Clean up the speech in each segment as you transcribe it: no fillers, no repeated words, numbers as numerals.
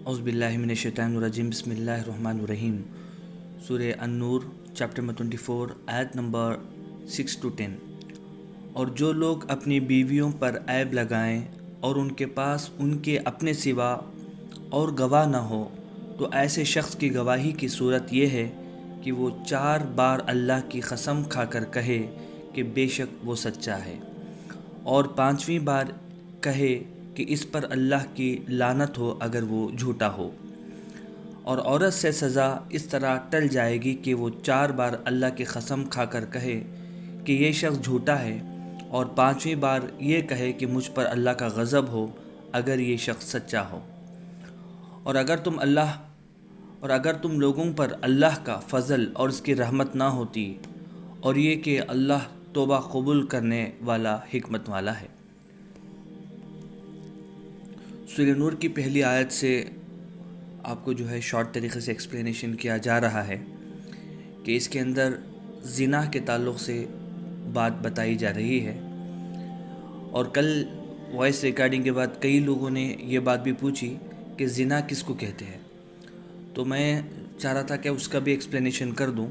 औज़ बिल्लाहि मिनश शैतानिर रजीम बिस्मिल्लाहिर रहमानिर रहीम। सूरह An-Nur chapter number 24 आयत नंबर 6 to 10। और जो लोग अपनी बीवियों पर ऐब लगाएं और उनके पास उनके अपने सिवा और गवाह न हो, तो ऐसे शख्स की गवाही की सूरत यह है कि वो 4 बार अल्लाह की कसम खाकर कहे कि बेशक वो सच्चा है, और 5वीं बार कहे कि इस पर अल्लाह की लानत हो अगर वो झूठा हो। और औरत से सज़ा इस तरह टल जाएगी कि वो 4 बार अल्लाह की कसम खाकर कहे कि ये शख्स झूठा है, और 5वीं बार ये कहे कि मुझ पर अल्लाह का गज़ब हो अगर ये शख्स सच्चा हो। और अगर तुम लोगों पर अल्लाह का फ़ज़ल और उसकी रहमत ना होती, और ये कि अल्लाह तौबा कबूल करने वाला हिकमत वाला है। सूरह नूर की पहली आयत से आपको जो है शॉर्ट तरीक़े से एक्सप्लेनेशन किया जा रहा है कि इसके अंदर ज़िना के ताल्लुक़ से बात बताई जा रही है। और कल वॉइस रिकॉर्डिंग के बाद कई लोगों ने ये बात भी पूछी कि ज़िना किसको कहते हैं, तो मैं चाह रहा था कि उसका भी एक्सप्लेनेशन कर दूं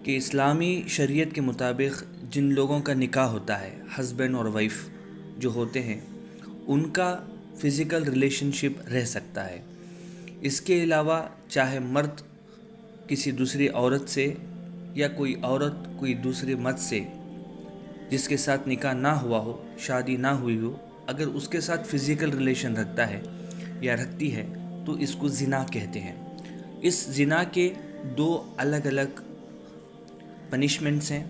कि इस्लामी शरीयत के मुताबिक जिन लोगों का निकाह होता है, हस्बैंड और वाइफ जो होते हैं, उनका फ़िज़िकल रिलेशनशिप रह सकता है। इसके अलावा चाहे मर्द किसी दूसरी औरत से या कोई औरत कोई दूसरे मर्द से जिसके साथ निकाह ना हुआ हो, शादी ना हुई हो, अगर उसके साथ फ़िज़िकल रिलेशन रखता है या रखती है तो इसको ज़िना कहते हैं। इस ज़िना के 2 अलग अलग पनिशमेंट्स हैं,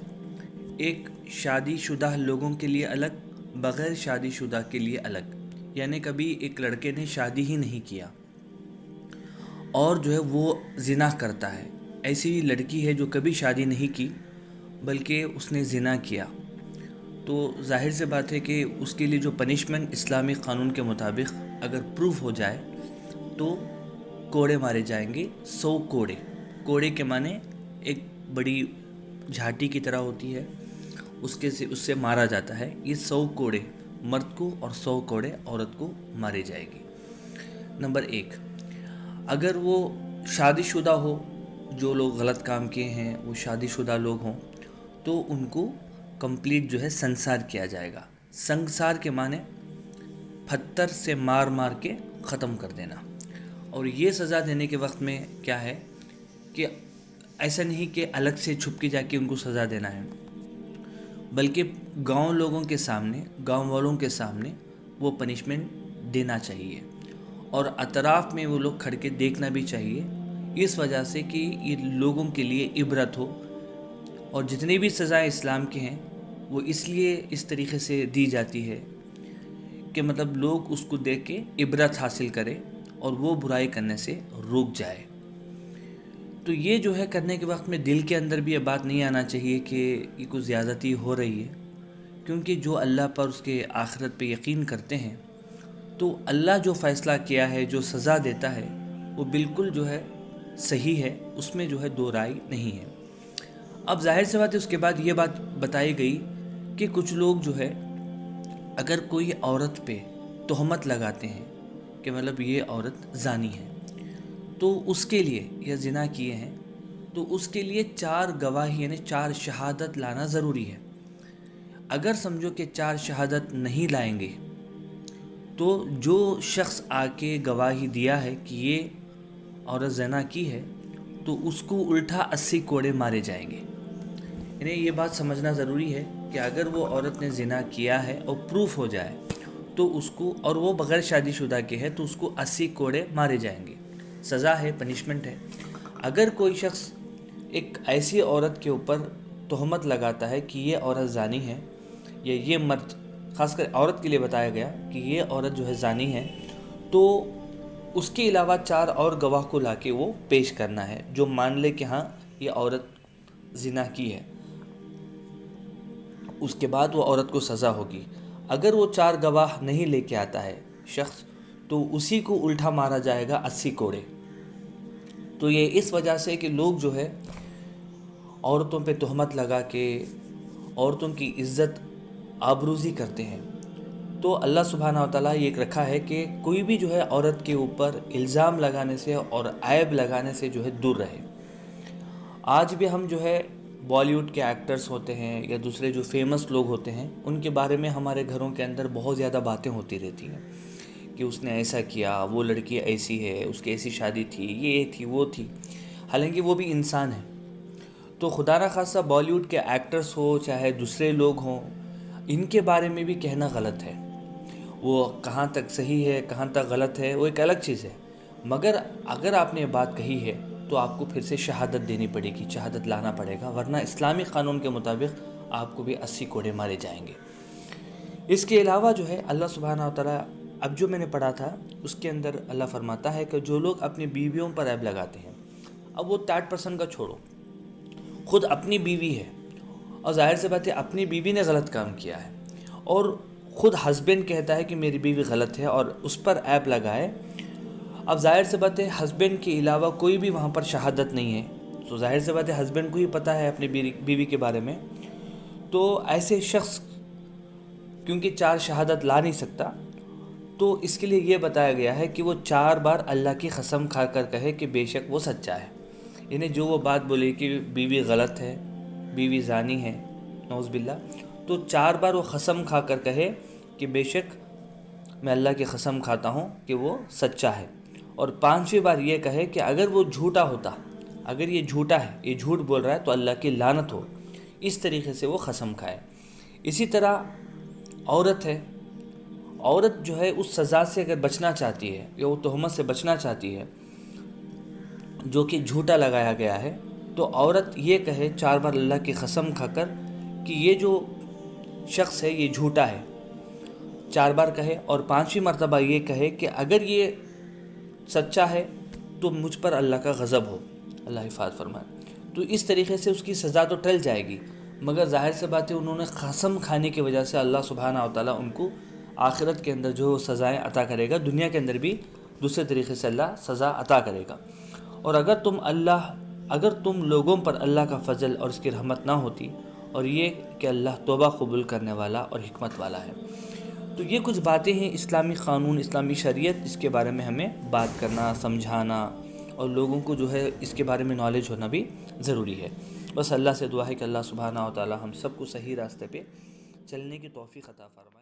एक शादीशुदा लोगों के लिए अलग, बग़ैर शादीशुदा के लिए अलग। यानी कभी एक लड़के ने शादी ही नहीं किया और जो है वो ज़िना करता है, ऐसी लड़की है जो कभी शादी नहीं की बल्कि उसने ज़िना किया, तो जाहिर से बात है कि उसके लिए जो पनिशमेंट इस्लामी क़ानून के मुताबिक अगर प्रूफ हो जाए तो कोड़े मारे जाएंगे, 100 कोड़े। कोड़े के माने एक बड़ी झाटी की तरह होती है, उससे मारा जाता है। ये 100 कोड़े मर्द को और 100 कोड़े औरत को मारे जाएगी। नंबर 1, अगर वो शादीशुदा हो, जो लोग गलत काम किए हैं वो शादीशुदा लोग हों, तो उनको कंप्लीट जो है संसार किया जाएगा। संसार के माने पत्थर से मार मार के ख़त्म कर देना। और ये सज़ा देने के वक्त में क्या है कि ऐसा नहीं कि अलग से छुप के जाके उनको सज़ा देना है, बल्कि गांव लोगों के सामने, गांव वालों के सामने वो पनिशमेंट देना चाहिए, और अतराफ़ में वो लोग खड़ के देखना भी चाहिए, इस वजह से कि ये लोगों के लिए इबरत हो। और जितनी भी सज़ाएं इस्लाम के हैं वो इसलिए इस तरीक़े से दी जाती है कि मतलब लोग उसको देख के इबरत हासिल करें और वो बुराई करने से रुक जाए। तो ये जो है करने के वक्त में दिल के अंदर भी ये बात नहीं आना चाहिए कि ये कुछ ज़्यादती हो रही है, क्योंकि जो अल्लाह पर उसके आखिरत पे यकीन करते हैं तो अल्लाह जो फ़ैसला किया है, जो सज़ा देता है, वो बिल्कुल जो है सही है, उसमें जो है 2 राय नहीं है। अब जाहिर सी बात है उसके बाद ये बात बताई गई कि कुछ लोग जो है अगर कोई औरत पे तोहमत लगाते हैं कि मतलब ये औरत ज़ानी है, तो उसके लिए या ज़िना किए हैं तो उसके लिए 4 गवाही यानी 4 शहादत लाना ज़रूरी है। अगर समझो कि 4 शहादत नहीं लाएंगे तो जो शख्स आके गवाही दिया है कि ये औरत ज़िना की है तो उसको उल्टा 80 कोड़े मारे जाएंगे। यानी ये बात समझना ज़रूरी है कि अगर वो औरत ने ज़िना किया है और प्रूफ हो जाए तो उसको, और वो बग़ैर शादीशुदा के है, तो उसको 80 कोड़े मारे जाएंगे। सज़ा है, पनिशमेंट है। अगर कोई शख्स एक ऐसी औरत के ऊपर तोहमत लगाता है कि ये औरत ज़ानी है, या ये मर्द, ख़ासकर औरत के लिए बताया गया कि ये औरत जो है ज़ानी है, तो उसके अलावा 4 और गवाह को लाके वो पेश करना है जो मान ले कि हाँ ये औरत ज़िना की है। उसके बाद वो औरत को सज़ा होगी। अगर वो 4 गवाह नहीं लेके आता है शख्स, तो उसी को उल्टा मारा जाएगा 80 कोड़े। तो ये इस वजह से कि लोग जो है औरतों पे तोहमत लगा के औरतों की इज़्ज़त आबरूज़ी करते हैं, تو اللہ سبحانہ و تعالیٰ یہ رکھا ہے کہ کوئی بھی جو ہے عورت کے اوپر الزام لگانے سے اور عیب لگانے سے جو ہے دور رہے۔ آج بھی ہم جو ہے بالی ووڈ کے ایکٹرز ہوتے ہیں یا دوسرے جو فیمس لوگ ہوتے ہیں، ان کے بارے میں ہمارے گھروں کے اندر بہت زیادہ باتیں ہوتی رہتی ہیں کہ اس نے ایسا کیا، وہ لڑکی ایسی ہے، اس کی ایسی شادی تھی، یہ تھی وہ تھی، حالانکہ وہ بھی انسان ہے۔ تو خدا نہ خاصہ بالی ووڈ کے ایکٹرز ہو چاہے دوسرے لوگ ہوں، ان کے بارے میں بھی کہنا غلط ہے۔ وہ کہاں تک صحیح ہے کہاں تک غلط ہے وہ ایک الگ چیز ہے، مگر اگر آپ نے یہ بات کہی ہے تو آپ کو پھر سے شہادت دینی پڑے گی، شہادت لانا پڑے گا، ورنہ اسلامی قانون کے مطابق آپ کو بھی 80 کوڑے مارے جائیں گے۔ اس کے علاوہ جو ہے اللہ سبحانہ وتعالی اب جو میں نے پڑھا تھا اس کے اندر اللہ فرماتا ہے کہ جو لوگ اپنی بیویوں پر عیب لگاتے ہیں، اب وہ 30% کا چھوڑو، خود اپنی بیوی ہے اور ظاہر سے بات ہے اپنی بیوی نے غلط کام کیا ہے اور خود ہسبینڈ کہتا ہے کہ میری بیوی غلط ہے اور اس پر عیب لگائے، اب ظاہر سے بات ہے ہسبینڈ کے علاوہ کوئی بھی وہاں پر شہادت نہیں ہے، تو ظاہر سے بات ہے ہسبینڈ کو ہی پتہ ہے اپنی بیوی کے بارے میں، تو ایسے شخص کیونکہ 4 شہادت لا نہیں سکتا، تو اس کے لیے یہ بتایا گیا ہے کہ وہ 4 بار اللہ کی قسم کھا کر کہے کہ بے شک وہ سچا ہے، یعنی جو وہ بات بولے کہ بیوی غلط ہے، بیوی زانی ہے، نعوذ باللہ، تو 4 بار وہ قسم کھا کر کہے کہ بے شک میں اللہ کی قسم کھاتا ہوں کہ وہ سچا ہے، اور 5ویں بار یہ کہے کہ اگر وہ جھوٹا ہوتا، اگر یہ جھوٹا ہے، یہ جھوٹ بول رہا ہے تو اللہ کی لعنت ہو، اس طریقے سے وہ قسم کھائے۔ اسی طرح عورت ہے، عورت جو ہے اس سزا سے اگر بچنا چاہتی ہے یا وہ تہمت سے بچنا چاہتی ہے جو کہ جھوٹا لگایا گیا ہے، تو عورت یہ کہے 4 بار اللہ کی قسم کھا کر کہ یہ جو شخص ہے یہ جھوٹا ہے، 4 بار کہے، اور 5ویں مرتبہ یہ کہے کہ اگر یہ سچا ہے تو مجھ پر اللہ کا غضب ہو، اللہ حفاظت فرمائے۔ تو اس طریقے سے اس کی سزا تو ٹل جائے گی، مگر ظاہر سے بات ہے انہوں نے قسم کھانے کی وجہ سے اللہ سبحانہ وتعالی ان کو آخرت کے اندر جو سزائیں عطا کرے گا، دنیا کے اندر بھی دوسرے طریقے سے اللہ سزا عطا کرے گا۔ اور اگر تم لوگوں پر اللہ کا فضل اور اس کی رحمت نہ ہوتی، اور یہ کہ اللہ توبہ قبول کرنے والا اور حکمت والا ہے۔ تو یہ کچھ باتیں ہیں اسلامی قانون، اسلامی شریعت، اس کے بارے میں ہمیں بات کرنا، سمجھانا، اور لوگوں کو جو ہے اس کے بارے میں نالج ہونا بھی ضروری ہے۔ بس اللہ سے دعا ہے کہ اللہ سبحانہ و تعالی ہم سب کو صحیح راستے پہ چلنے کی توفیق عطا فرمائے۔